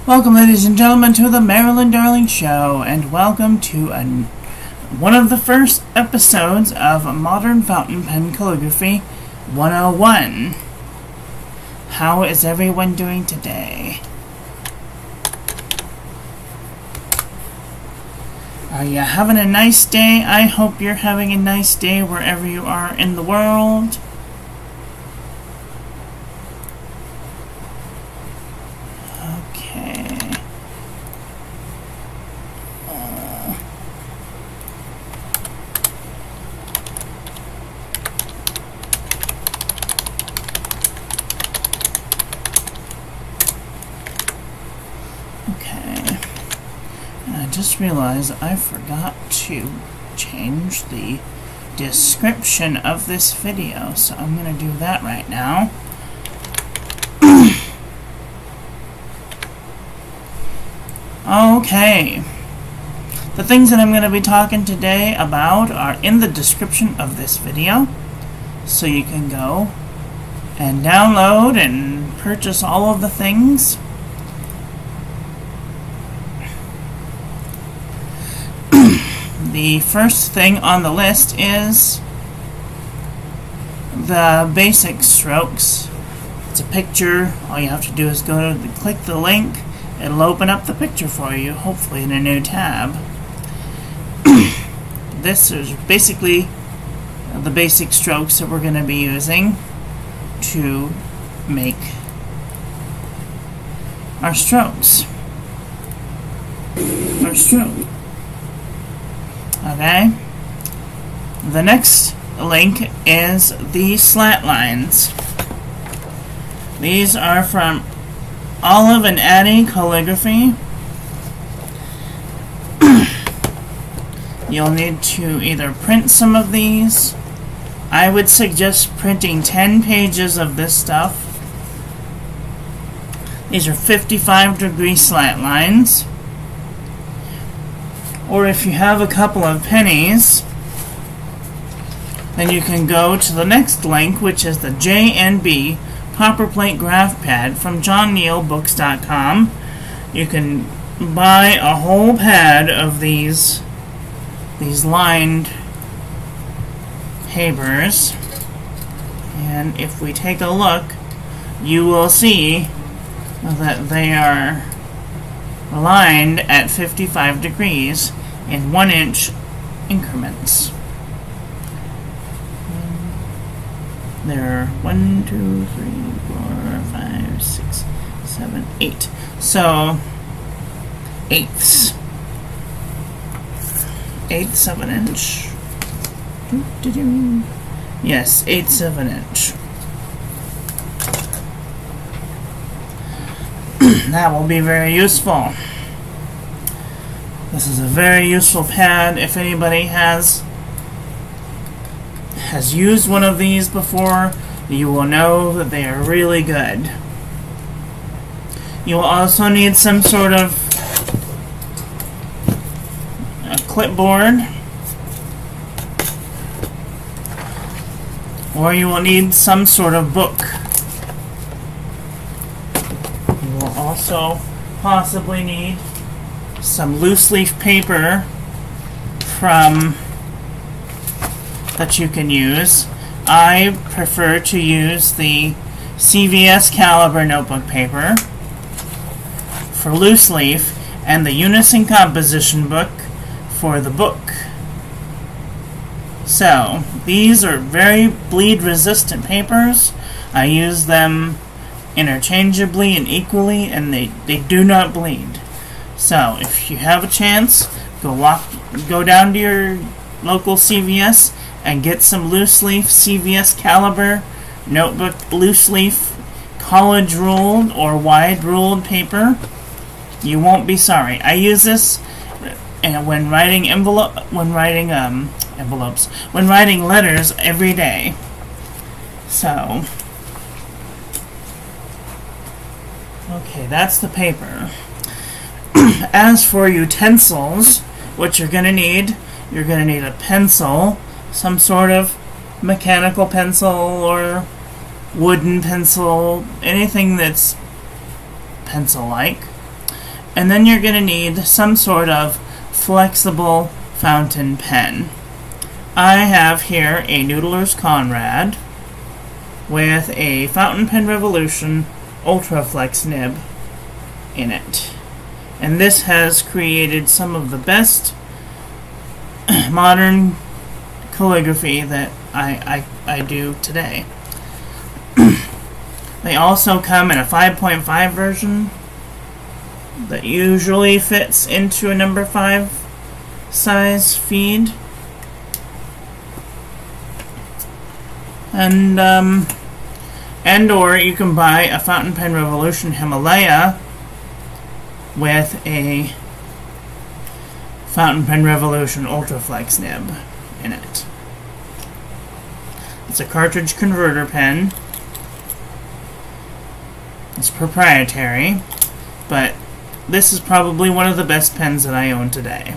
Welcome, ladies and gentlemen, to the Marilyn Darling Show, and welcome to one of the first episodes of Modern Fountain Pen Calligraphy 101. How is everyone doing today? Are you having a nice day? I hope you're having a nice day wherever you are in the world. I just realized I forgot to change the description of this video, so I'm going to do that right now. Okay. The things that I'm going to be talking today about are in the description of this video, so you can go and download and purchase all of the things. The first thing on the list is the basic strokes. It's a picture. All you have to do is click the link. It'll open up the picture for you, hopefully in a new tab. This is basically the basic strokes that we're going to be using to make our strokes. Okay. The next link is the Slat Lines. These are from Olive and Addie Calligraphy. You'll need to either print some of these. I would suggest printing 10 pages of this stuff. These are 55-degree slat lines. Or if you have a couple of pennies, then you can go to the next link, which is the J&B Copperplate Graph Pad from JohnNeilBooks.com. You can buy a whole pad of these lined papers, and if we take a look, you will see that they are lined at 55 degrees in 1-inch increments. There are 1, 2, 3, 4, 5, 6, 7, 8. So, eighths of an inch. Yes, eighths of an inch. That will be very useful. This is a very useful pad. If anybody has used one of these before, you will know that they are really good. You will also need some sort of a clipboard, or you will need some sort of book. You will also possibly need some loose leaf paper that you can use. I prefer to use the CVS caliber notebook paper for loose leaf and the Unison composition book for the book. So, these are very bleed resistant papers. I use them interchangeably and equally, and they do not bleed. So, if you have a chance, go down to your local CVS and get some loose leaf CVS caliber notebook loose leaf college ruled or wide ruled paper. You won't be sorry. I use this when writing when writing letters every day. So, okay, that's the paper. As for utensils, what you're going to need a pencil, some sort of mechanical pencil or wooden pencil, anything that's pencil-like. And then you're going to need some sort of flexible fountain pen. I have here a Noodler's Conrad with a Fountain Pen Revolution Ultra Flex nib in it. And this has created some of the best modern calligraphy that I do today. They also come in a 5.5 version that usually fits into a number 5 size feed. And or you can buy a Fountain Pen Revolution Himalaya with a Fountain Pen Revolution Ultraflex nib in it. It's a cartridge converter pen. It's proprietary, but this is probably one of the best pens that I own today.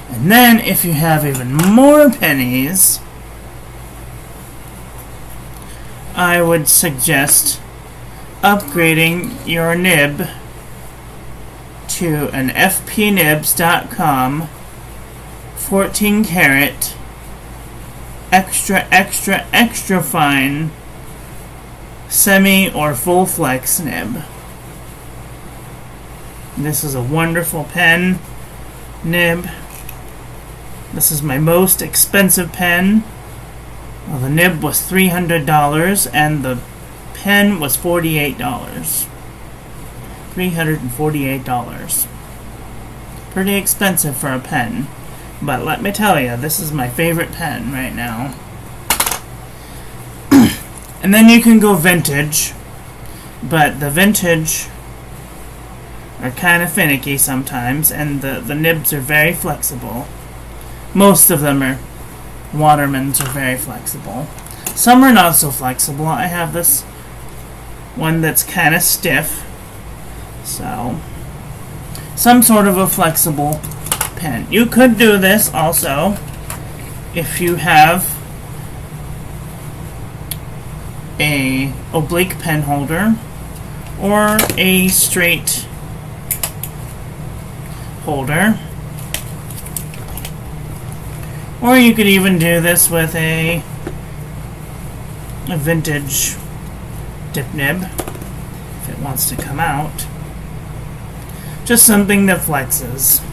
And then, if you have even more pennies, I would suggest upgrading your nib to an fpnibs.com 14 karat extra fine semi or full flex nib. This is a wonderful pen nib. This is my most expensive pen. Well, the nib was $300 and the pen was $48. $348. Pretty expensive for a pen. But let me tell you, this is my favorite pen right now. And then you can go vintage. But the vintage are kind of finicky sometimes, and the nibs are very flexible. Most of them are. Watermans are very flexible. Some are not so flexible. I have this one that's kind of stiff. So, some sort of a flexible pen. You could do this also if you have a oblique pen holder or a straight holder. Or you could even do this with a vintage dip nib if it wants to come out. Just something that flexes.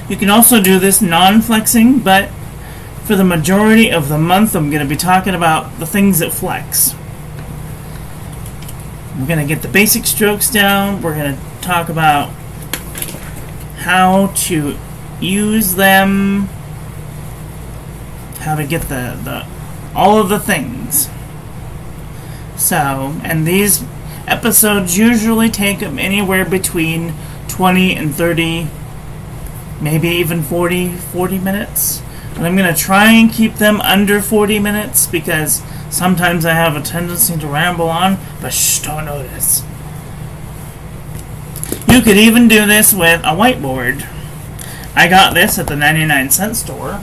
You can also do this non-flexing, but for the majority of the month I'm going to be talking about the things that flex. We're going to get the basic strokes down. We're going to talk about how to use them, how to get the all of the things. So, and these episodes usually take them anywhere between 20 and 30, maybe even 40 minutes. And I'm going to try and keep them under 40 minutes because sometimes I have a tendency to ramble on, but shh, don't notice. You could even do this with a whiteboard. I got this at the 99-cent store.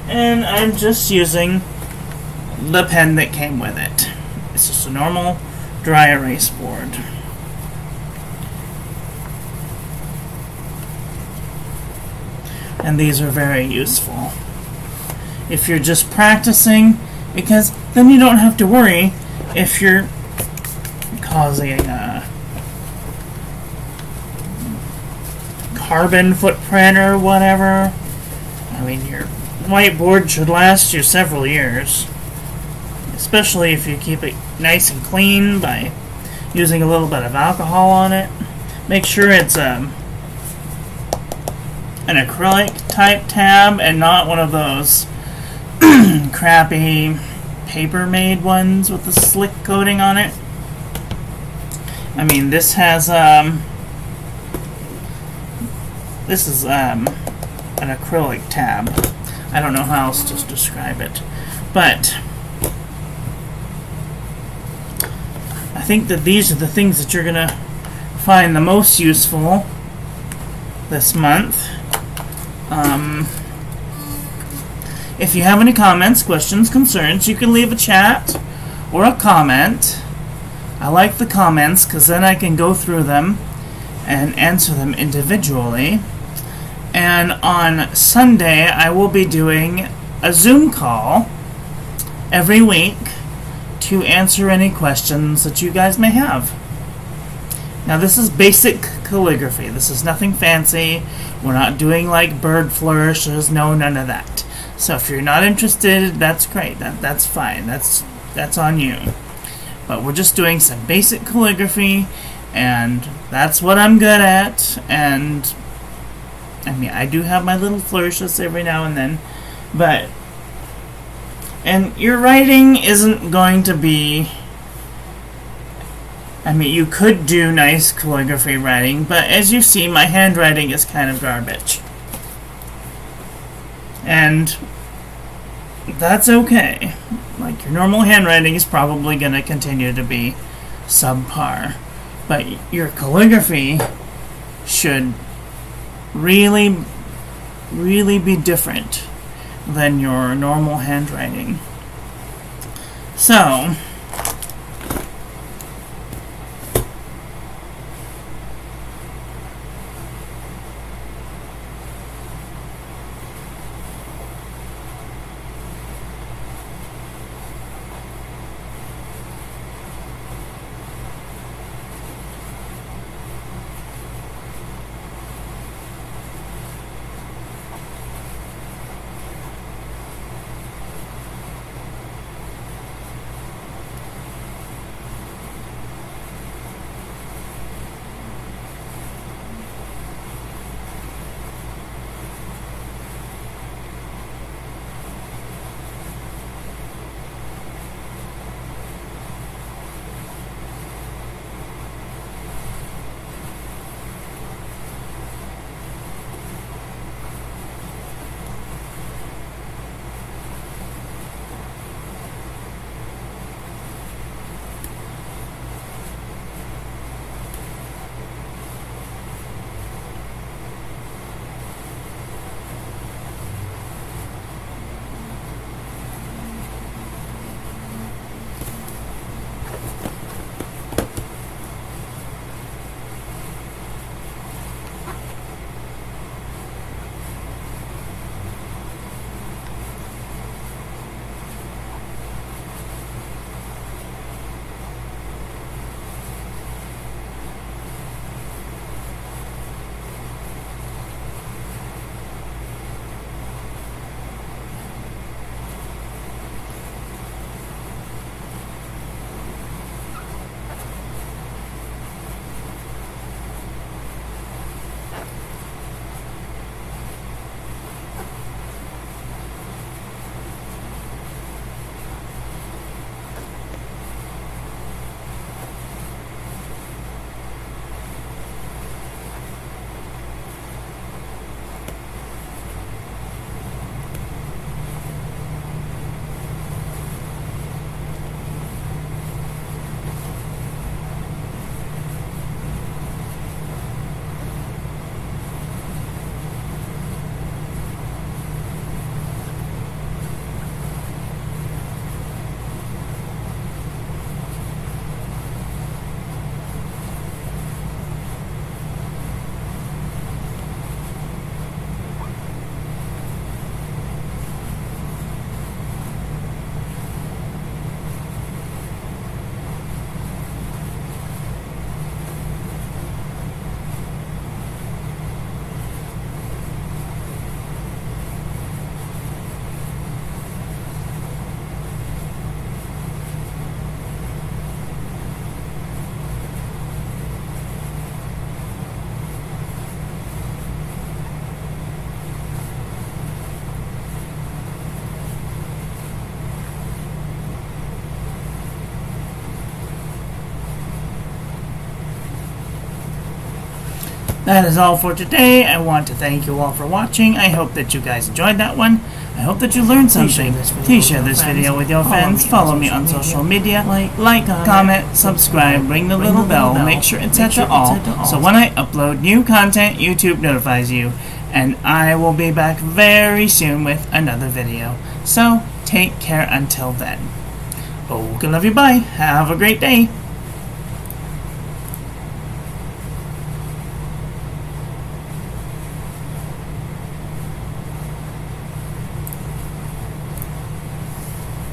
And I'm just using the pen that came with it. It's just a normal dry erase board. And these are very useful if you're just practicing, because then you don't have to worry if you're causing a carbon footprint or whatever. I mean, your whiteboard should last you several years, especially if you keep it nice and clean by using a little bit of alcohol on it. Make sure it's an acrylic type tab and not one of those crappy paper made ones with the slick coating on it. I mean, this has this is an acrylic tab. I don't know how else to describe it, but I think that these are the things that you're gonna find the most useful this month. If you have any comments, questions, concerns, you can leave a chat or a comment. I like the comments because then I can go through them and answer them individually. And on Sunday, I will be doing a Zoom call every week to answer any questions that you guys may have. Now, this is basic calligraphy. This is nothing fancy. We're not doing like bird flourishes. No, none of that. So if you're not interested, that's great. That's fine. That's on you. But we're just doing some basic calligraphy, and that's what I'm good at. And I mean, I do have my little flourishes every now and then, and your writing isn't going to be, I mean, you could do nice calligraphy writing, but as you see, my handwriting is kind of garbage. And that's okay. Like, your normal handwriting is probably going to continue to be subpar, but your calligraphy should really be different than your normal handwriting. So, that is all for today. I want to thank you all for watching. I hope that you guys enjoyed that one. I hope that you learned something. Please share this video with your friends. Follow me on social media. Like, comment, subscribe, ring the little bell. Make sure it's set to all. So when I upload new content, YouTube notifies you. And I will be back very soon with another video. So take care until then. Okay, love you, bye. Have a great day.